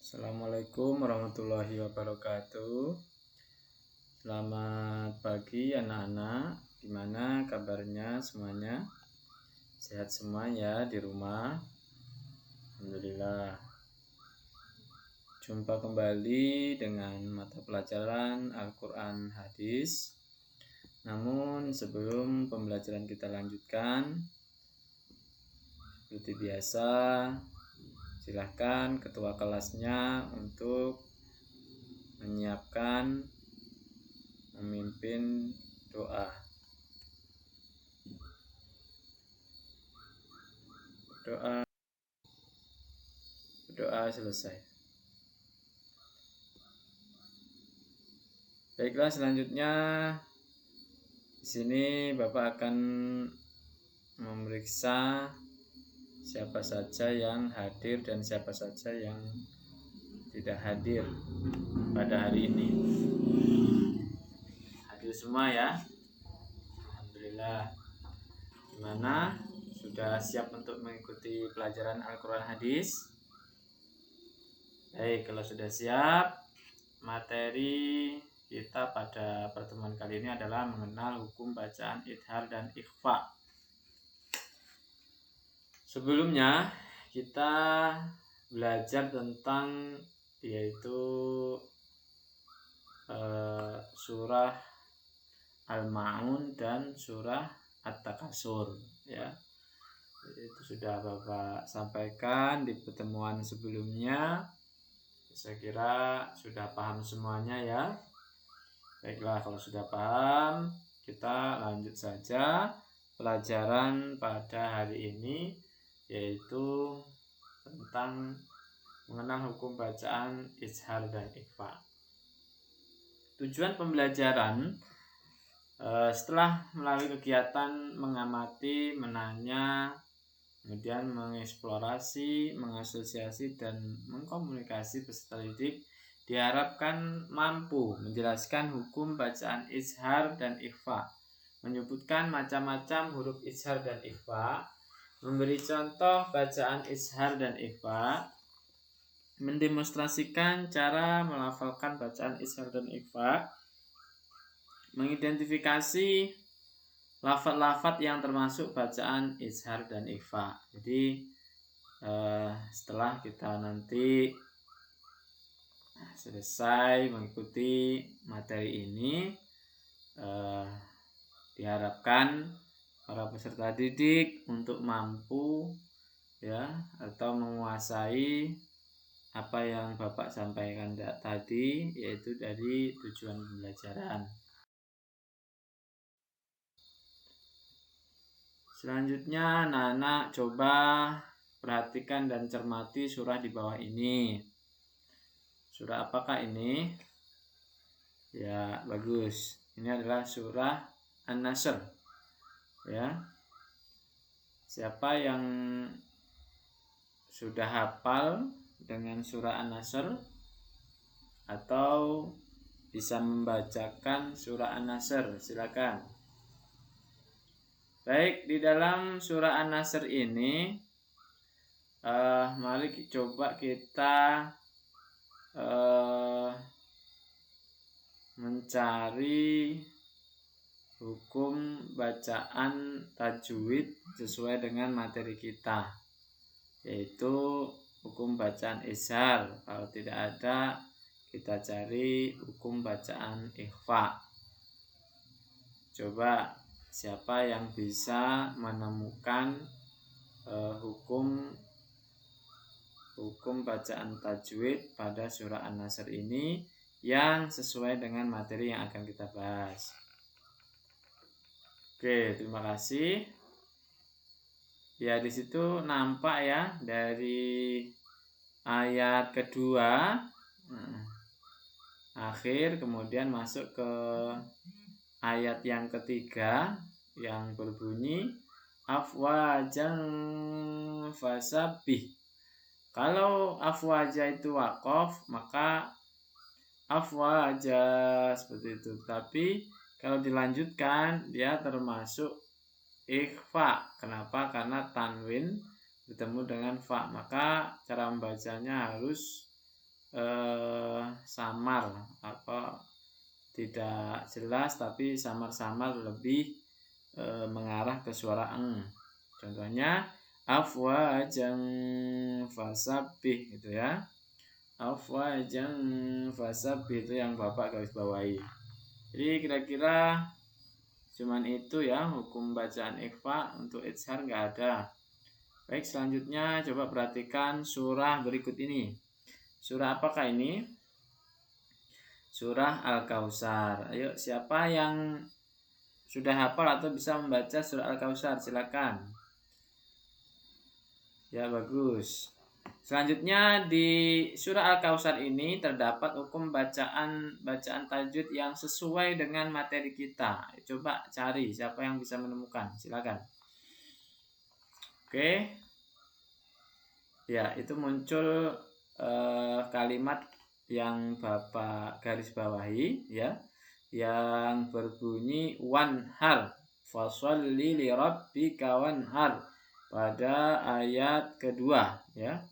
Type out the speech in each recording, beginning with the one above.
Assalamualaikum warahmatullahi wabarakatuh. Selamat pagi anak-anak. Gimana kabarnya semuanya? Sehat semua ya di rumah? Alhamdulillah. Jumpa kembali dengan mata pelajaran Al-Quran Hadis. Namun sebelum pembelajaran kita lanjutkan, seperti biasa, silahkan ketua kelasnya untuk menyiapkan memimpin doa. Doa selesai. Baiklah, selanjutnya di sini Bapak akan memeriksa siapa saja yang hadir dan siapa saja yang tidak hadir pada hari ini. Hadir semua ya? Alhamdulillah. Gimana? Sudah siap untuk mengikuti pelajaran Al-Quran Hadis? Baik, kalau sudah siap, materi kita pada pertemuan kali ini adalah mengenal hukum bacaan idhar dan ikhfa. Sebelumnya kita belajar tentang yaitu surah Al-Ma'un dan surah At-Takasur ya. Itu sudah Bapak sampaikan di pertemuan sebelumnya. Saya kira sudah paham semuanya ya. Baiklah, kalau sudah paham, kita lanjut saja pelajaran pada hari ini, yaitu tentang mengenal hukum bacaan izhar dan ikhfa. Tujuan pembelajaran setelah melalui kegiatan mengamati, menanya, kemudian mengeksplorasi, mengasosiasi, dan mengkomunikasi peserta didik, diharapkan mampu menjelaskan hukum bacaan izhar dan ikhfa, menyebutkan macam-macam huruf izhar dan ikhfa, memberi contoh bacaan izhar dan ikhfa, mendemonstrasikan cara melafalkan bacaan izhar dan ikhfa, mengidentifikasi lafaz-lafaz yang termasuk bacaan izhar dan ikhfa. Jadi setelah kita nanti selesai mengikuti materi ini, diharapkan para peserta didik untuk mampu ya atau menguasai apa yang Bapak sampaikan tadi, yaitu dari tujuan pembelajaran. Selanjutnya anak-anak coba perhatikan dan cermati surah di bawah ini. Surah apakah ini? Ya, bagus. Ini adalah surah An-Nasr. Ya. Siapa yang sudah hafal dengan surah An-Nasr atau bisa membacakan surah An-Nasr? Silakan. Baik, di dalam surah An-Nasr ini mari coba kita mencari hukum bacaan tajwid sesuai dengan materi kita, yaitu hukum bacaan izhar. Kalau tidak ada, kita cari hukum bacaan ikhfa. Coba siapa yang bisa menemukan hukum bacaan tajwid pada surah An-Nasr ini yang sesuai dengan materi yang akan kita bahas. Oke, terima kasih. Ya, di situ nampak ya dari ayat kedua akhir, kemudian masuk ke ayat yang ketiga yang berbunyi afwajan fasabbih. Kalau afwaja itu waqaf, maka afwaja seperti itu. Tapi kalau dilanjutkan, dia termasuk ikhfa. Kenapa? Karena tanwin bertemu dengan fa. Maka cara membacanya harus samar, tidak jelas tapi samar-samar lebih mengarah ke suara eng. Contohnya afwajan fasabbih gitu ya. Afwajan fasabbih itu yang Bapak garis bawahi. Jadi kira-kira cuman itu ya hukum bacaan ikhfa. Untuk izhar nggak ada. Baik, selanjutnya coba perhatikan surah berikut ini. Surah apakah ini? Surah Al-Kautsar. Ayo, siapa yang sudah hafal atau bisa membaca surah Al-Kautsar? Silakan. Ya, bagus. Selanjutnya di surah Al-Kautsar ini terdapat hukum bacaan tajwid yang sesuai dengan materi kita. Coba cari siapa yang bisa menemukan. Silakan. Oke. Ya, itu muncul kalimat yang Bapak garis bawahi ya, yang berbunyi wanhar, fasholli li rabbika wanhar, pada ayat kedua ya.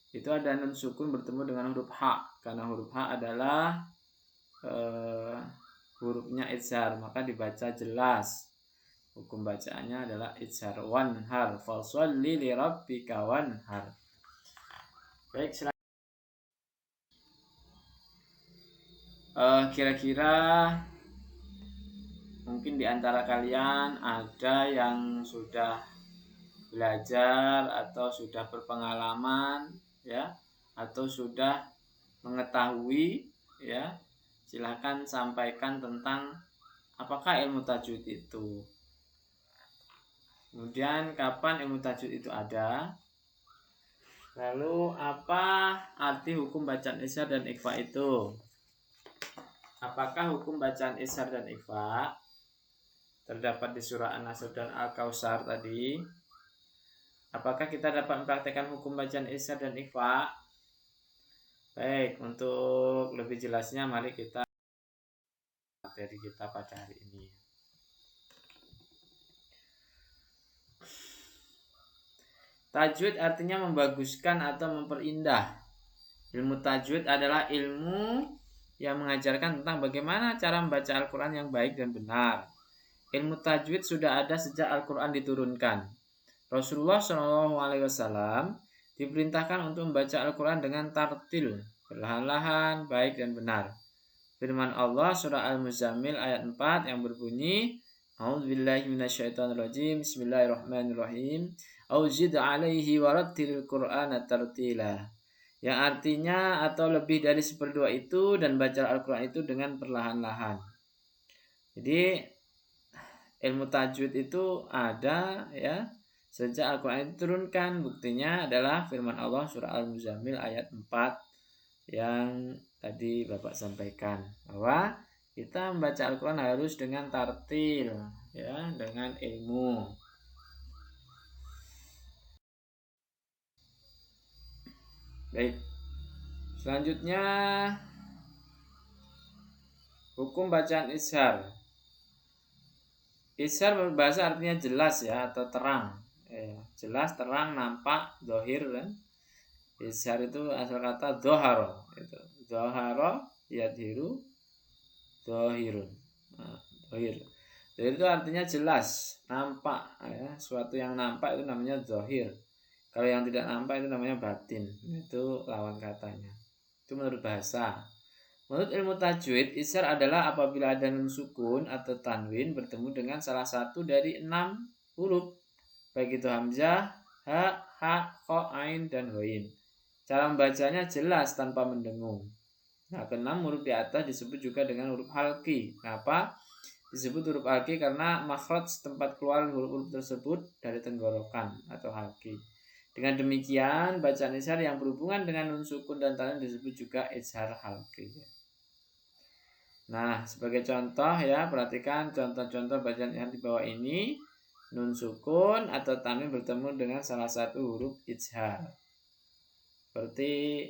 Itu ada nun sukun bertemu dengan huruf H, karena huruf H adalah hurufnya izhar, maka dibaca jelas. Hukum bacaannya adalah izhar, wanhar, fasholli li rabbika wanhar. Baik, kira-kira mungkin di antara kalian ada yang sudah belajar atau sudah berpengalaman ya, atau sudah mengetahui ya. Silahkan sampaikan tentang apakah ilmu tajwid itu, kemudian kapan ilmu tajwid itu ada, lalu apa arti hukum bacaan izhar dan ikhfa itu. Apakah hukum bacaan izhar dan ikhfa terdapat di surah An-Nasr dan Al-Kautsar tadi? Apakah kita dapat mempraktekkan hukum bacaan izhar dan ikhfa? Baik, untuk lebih jelasnya mari kita materi kita pada hari ini. Tajwid artinya membaguskan atau memperindah. Ilmu tajwid adalah ilmu yang mengajarkan tentang bagaimana cara membaca Al-Quran yang baik dan benar. Ilmu tajwid sudah ada sejak Al-Quran diturunkan. Rasulullah SAW diperintahkan untuk membaca Al-Quran dengan tartil, perlahan-lahan, baik dan benar. Firman Allah surah Al-Muzammil ayat 4 yang berbunyi, A'udzubillahi minasyaitonirrajim, Bismillahirrahmanirrahim, Auzid alaihi warattilil Qur'ana tartila. Yang artinya atau lebih dari 1/2 itu, dan baca Al-Quran itu dengan perlahan-lahan. Jadi ilmu tajwid itu ada ya sejak Al-Quran diturunkan. Buktinya adalah firman Allah surah Al-Muzammil ayat 4 yang tadi Bapak sampaikan, bahwa kita membaca Al-Quran harus dengan tartil ya, dengan ilmu. Baik, selanjutnya hukum bacaan izhar. Izhar berbahasa artinya jelas ya, atau terang jelas, terang, nampak, dohir kan. Izhar itu asal kata doharo, itu doharo yadhiru dohirun, dohir. Dohir itu artinya jelas, nampak ya, suatu yang nampak itu namanya dohir. Kalau yang tidak nampak itu namanya batin, itu lawan katanya. Itu menurut bahasa. Menurut ilmu tajwid, izhar adalah apabila ada nun sukun atau tanwin bertemu dengan salah satu dari 6 huruf, baik itu hamzah, ha, ha, kho, ain, dan ghain. Cara membacanya jelas tanpa mendengung. Nah, ke-6 huruf di atas disebut juga dengan huruf halqi. Kenapa disebut huruf halqi? Karena makhraj tempat keluar huruf-huruf tersebut dari tenggorokan atau halqi. Dengan demikian, bacaan izhar yang berhubungan dengan nun sukun dan tanwin disebut juga izhar halqi. Nah, sebagai contoh ya, perhatikan contoh-contoh bacaan yang di bawah ini. Nun sukun atau tanwin bertemu dengan salah satu huruf izhar. Seperti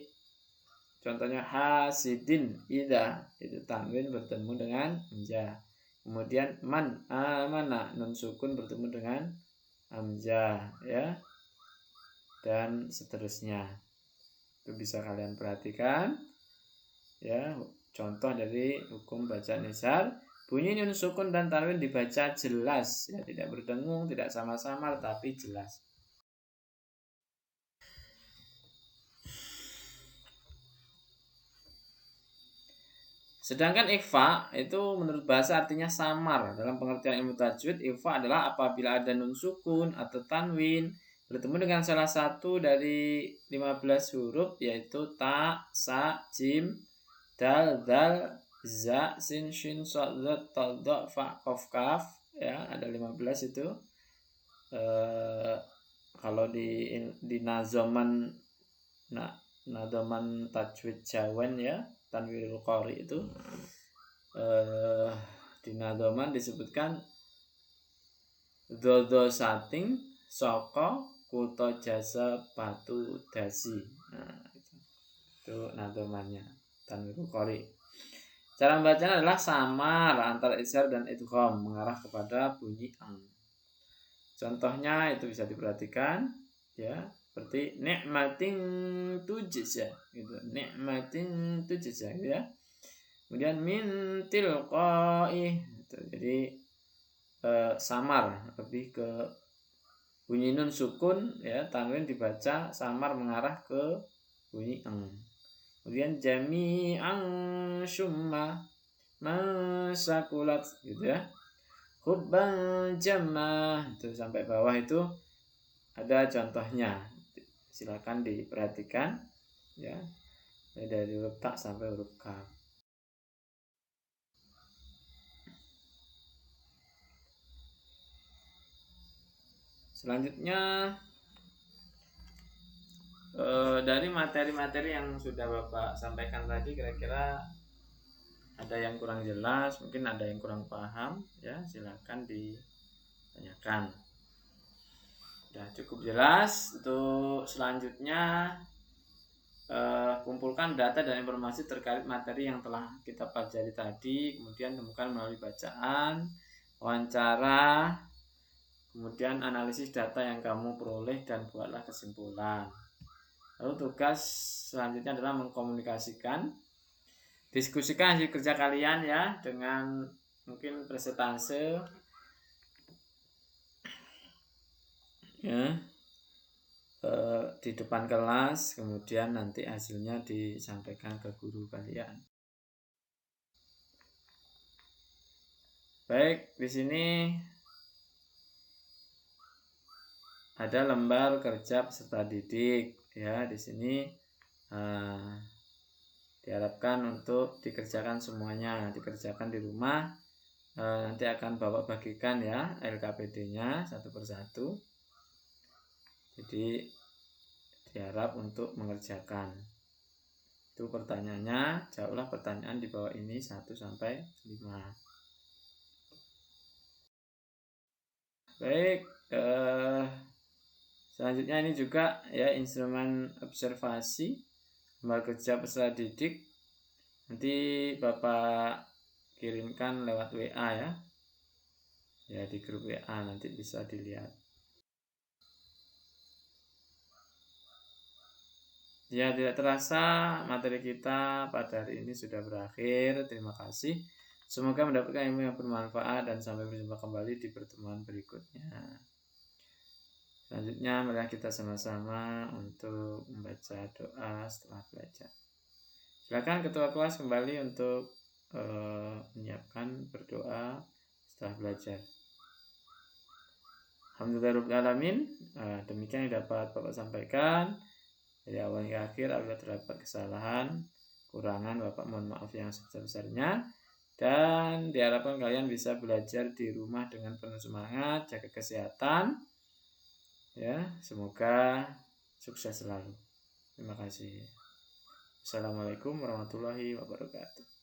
contohnya hasidin, ida, itu tanwin bertemu dengan hamzah. Kemudian man, amana, nun sukun bertemu dengan hamzah ya. Dan seterusnya. Itu bisa kalian perhatikan. Ya, contoh dari hukum bacaan izhar, bunyi nun sukun dan tanwin dibaca jelas, ya tidak berdengung, tidak sama-sama, tapi jelas. Sedangkan ikhfa itu menurut bahasa artinya samar. Dalam pengertian ilmu tajwid, ikhfa adalah apabila ada nun sukun atau tanwin bertemu dengan salah satu dari 15 huruf, yaitu ta, sa, jim, dal, dal, za, sin, shin, shad, dad, ta, dha, fa, qaf, kaf, ya ada 15 itu. Kalau di nazoman nazoman tajwid Jawan ya, Tanwirul Qori itu di nazoman disebutkan dodo sating soko kuto jasa batu dasi. Nah, itu nazomannya Tanwirul Qori. Cara membacanya adalah samar antara izhar dan idgham, mengarah kepada bunyi eng. Contohnya itu bisa diperhatikan ya, seperti nikmatin tujza gitu, nikmatin tujza gitu ya. Kemudian min tilqai gitu. Jadi samar, lebih ke bunyi nun sukun ya, tanwin dibaca samar mengarah ke bunyi eng. Kemudian jami'an syumma masakulat gitu ya. Hubban jamah itu sampai bawah itu ada contohnya, silakan diperhatikan ya, dari huruf ta sampai huruf kaf. Selanjutnya dari materi-materi yang sudah Bapak sampaikan tadi, kira-kira ada yang kurang jelas, mungkin ada yang kurang paham ya, silakan ditanyakan. Sudah cukup jelas. Untuk selanjutnya kumpulkan data dan informasi terkait materi yang telah kita pelajari tadi, kemudian temukan melalui bacaan, wawancara, kemudian analisis data yang kamu peroleh dan buatlah kesimpulan. Lalu tugas selanjutnya adalah mengkomunikasikan, diskusikan hasil kerja kalian ya dengan mungkin presentase ya di depan kelas, kemudian nanti hasilnya disampaikan ke guru kalian. Baik, di sini ada lembar kerja peserta didik ya. Di sini diharapkan untuk dikerjakan semuanya, dikerjakan di rumah. Nanti akan Bapak bagikan ya LKPD-nya satu persatu. Jadi diharap untuk mengerjakan. Itu pertanyaannya, jawablah pertanyaan di bawah ini 1 sampai 5. Baik, selanjutnya ini juga ya instrumen observasi lembar kerja peserta didik. Nanti Bapak kirimkan lewat WA ya. Ya di grup WA nanti bisa dilihat. Ya, tidak terasa materi kita pada hari ini sudah berakhir. Terima kasih. Semoga mendapatkan ilmu yang bermanfaat dan sampai berjumpa kembali di pertemuan berikutnya. Selanjutnya mari kita sama-sama untuk membaca doa setelah belajar. Silakan ketua kelas kembali untuk menyiapkan berdoa setelah belajar. Alhamdulillahirrahmanirrahim. Demikian yang dapat Bapak sampaikan. Dari awal hingga akhir, apabila terdapat kesalahan, kurangan, Bapak mohon maaf yang sebesar-besarnya. Dan diharapkan kalian bisa belajar di rumah dengan penuh semangat, jaga kesehatan. Ya, semoga sukses selalu. Terima kasih. Assalamualaikum warahmatullahi wabarakatuh.